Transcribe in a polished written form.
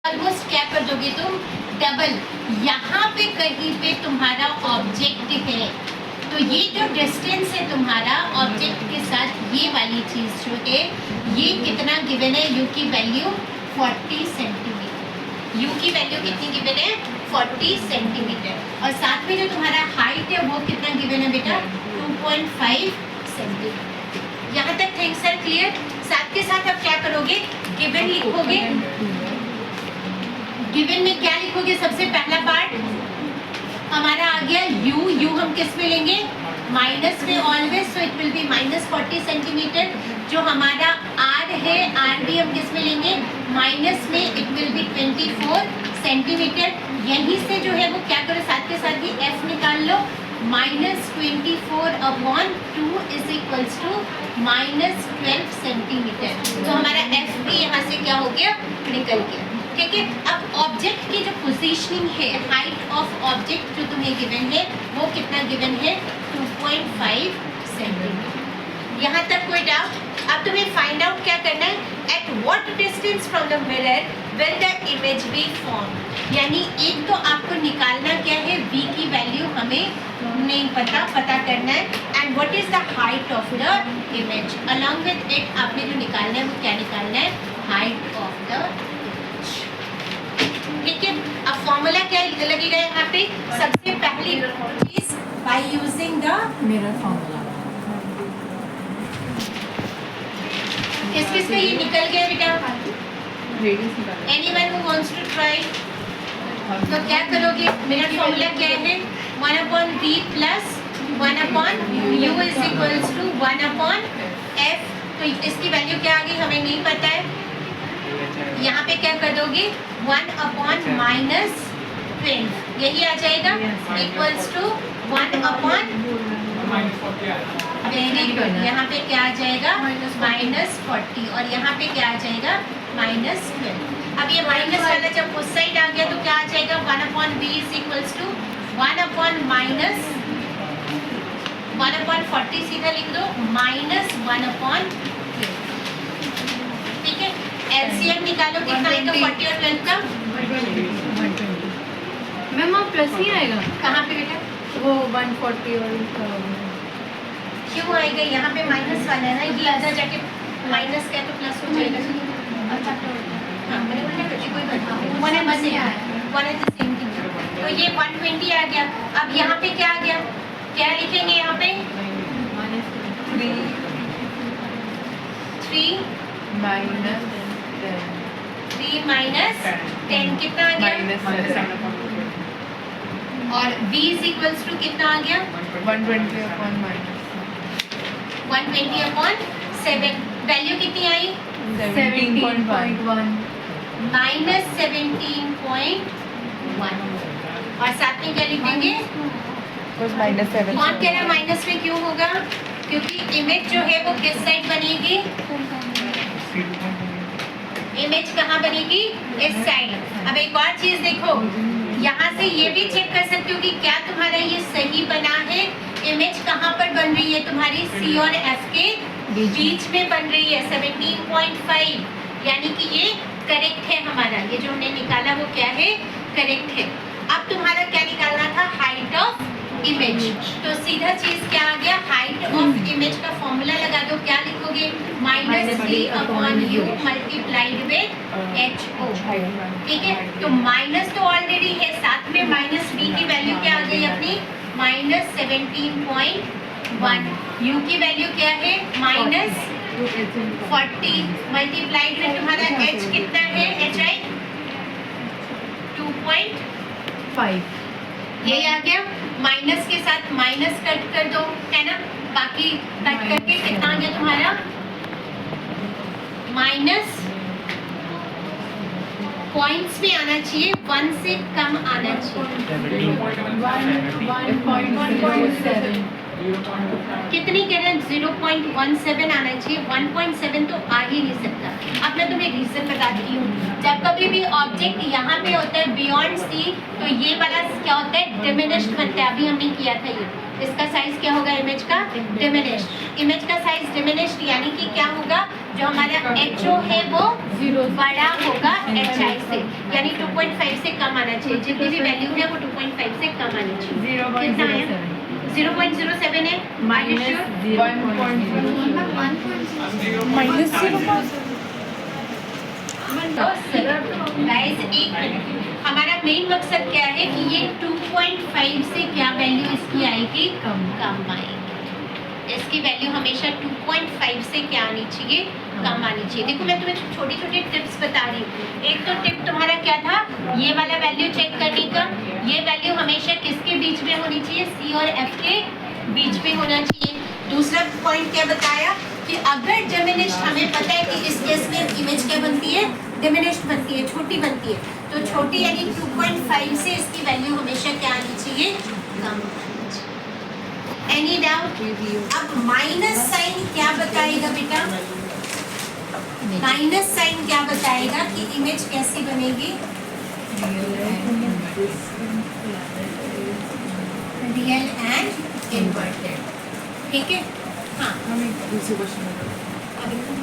Almost क्या कर दोगे तुम, डबल। यहाँ पे कहीं पे तुम्हारा ऑब्जेक्ट है, तो ये जो डिस्टेंस है तुम्हारा ऑब्जेक्ट के साथ, ये वाली चीज़ जो है ये कितना गिवन है, यू की वैल्यू 40 सेंटीमीटर। यू की वैल्यू कितनी गिवन है, 40 सेंटीमीटर। और साथ में जो तुम्हारा हाइट है वो कितना गिवन है बेटा, 2.5 सेंटीमीटर। यहाँ तक थिंग्स आर क्लियर। साथ के साथ अब क्या करोगे, गिवन लिखोगे। गिवन में क्या लिखोगे, सबसे पहला पार्ट हमारा आ गया u। u हम किस में लेंगे, माइनस में always, so it will be -40 centimetre. जो हमारा r है, r भी हम किस में लेंगे, माइनस में, इट विल बी 24 सेंटीमीटर। यहीं से जो है वो क्या करो, साथ के साथ ही f निकाल लो, -24/2 इज इक्वल्स टू -12 सेंटीमीटर। तो हमारा f भी यहाँ से क्या हो गया, निकल गया। ठीक है, अब ऑब्जेक्ट की जो पोजीशनिंग है, हाइट ऑफ ऑब्जेक्ट जो तुम्हें गिवन है वो कितना गिवन है, 2.5 सेंटीमीटर। यहाँ तक कोई डाउट? अब तुम्हें फाइंड आउट क्या करना है, at what distance from the mirror will the image be form. यानी एक तो आपको निकालना क्या है, v की वैल्यू हमें नहीं पता, पता करना है, and what is the height of the image. Along with it आपने जो निकालना है वो क्या निकालना है, हाइट ऑफ द। ठीक है, अब फॉर्मूला क्या लगेगा यहाँ पे, सबसे पहली चीज by using the mirror formula. किस पे ये निकल गया बेटा, anyone who wants to try. तो क्या करोगे, मिरर फॉर्मूला क्या है, 1/v plus 1/u is equals to 1/f। तो इसकी वैल्यू क्या आ गई हमें नहीं पता है, यहाँ पे क्या कर दोगे, 1/-12 यही आ जाएगा, इक्वल्स टू 1/, वेरी गुड। यहाँ पे क्या आ जाएगा, -40, और यहाँ पे क्या आ जाएगा, -12। अब ये माइनस वाला जब उस साइड आ गया तो क्या आ जाएगा, 1/v इज इक्वल्स टू 1/40 सीधा लिख दो, -1/12। ठीक है, एलसीएम निकालो, कितना आएगा 40 और 12 का, मैम आप प्लस नहीं आएगा, कहाँ पे बेटा, वो 140 और क्यों आएगा, यहाँ पे माइनस वाला है ना, ये अंदर जाके माइनस का तो प्लस हो जाएगा। अच्छा, हाँ मैंने बोला कोई बात नहीं, वन है बस है, वन है द सेम थिंग। तो ये 120 आ गया। अब यहाँ पे क्या आ गया, क्या लिखेंगे यहाँ पे, 3 -10 कितना आ गया, और v इज इक्वल्स टू कितना आ गया, 120/7। वैल्यू कितनी आई, 17.1 -17.1। और साथ में क्या लिख देंगे, -7 कौन कह रहा है माइनस में क्यों होगा, क्योंकि इमेज जो है वो किस साइड बनेगी, इमेज कहाँ बनेगी, इस साइड। अब एक और चीज देखो, यहाँ से ये भी चेक कर सकते हो कि क्या तुम्हारा ये सही बना है, इमेज कहाँ पर बन रही है तुम्हारी, C और F के बीच में बन रही है, 17.5, यानी कि ये करेक्ट है हमारा, ये जो हमने निकाला वो क्या है, करेक्ट है। अब तुम्हारा क्या निकालना था, हाइट ऑफ इमेज। तो सीधा चीज क्या आ गया, हाइट ऑफ इमेज का फॉर्मूला लगा दो, क्या लिखोगे, -v/u मल्टीप्लाइड विद ho। ठीक है, तो माइनस तो ऑलरेडी है, साथ में -v की वैल्यू क्या आ गई अपनी, -17.1। u की वैल्यू क्या है, -40 मल्टीप्लाइड में तुम्हारा h कितना है, hi 2.5, यही आ गया। माइनस के साथ माइनस कट कर दो, है ना, बाकी कट करके कितना आ गया तुम्हारा, माइनस पॉइंट्स में आना चाहिए, 1 से कम आना चाहिए। 1.17 कितनी कह रहे हैं, 0.17 आना चाहिए, 1.7 तो आ ही नहीं सकता। अब मैं तुम्हें रीजन बताती हूँ, जब कभी भी ऑब्जेक्ट यहाँ पे होता है बियॉन्ड C, तो ये वाला क्या होता है, डिमिनिश्ड बनता है। अभी हमने किया था ये, इसका साइज क्या होगा इमेज का? डिमिनिश्ड। इमेज का साइज डिमिनिश्ड यानी कि क्या होगा? जो हमारा HO है वो बड़ा होगा HI से, यानी 2.5 से कम आना चाहिए। जितनी भी वैल्यू है वो 2.5 से कम आनी चाहिए। कितना है? 0.07 है। माइनस माइनस 0 गाइस एक मिनट, हमारा मेन मकसद क्या है कि ये 2.5 से क्या वैल्यू इसकी आएगी? कम आएगी। इसकी वैल्यू हमेशा 2.5 से क्या आनी चाहिए? कम आनी चाहिए। देखो मैं तुम्हें छोटी छोटी टिप्स बता रही हूँ। एक तो टिप तुम्हारा क्या था? ये वाला वैल्यू चेक करने का। ये वैल्यू हमेशा किसके बीच में होनी चाहिए? C और F के बीच में होना चाहिए। दूसरा पॉइंट क्या बताया कि अगर डिमिनिश्ड, हमें पता है कि इस केस में इमेज क्या बनती है? डिमिनिश्ड बनती है, छोटी बनती है। तो छोटी यानी 2.5 से इसकी वैल्यू हमेशा क्या आनी चाहिए? कम। Any doubt? अब माइनस साइन क्या बताएगा बेटा? माइनस साइन क्या बताएगा कि इमेज कैसी बनेगी? Real and inverted. ठीक है? हाँ, हमें दूसरे क्वेश्चन में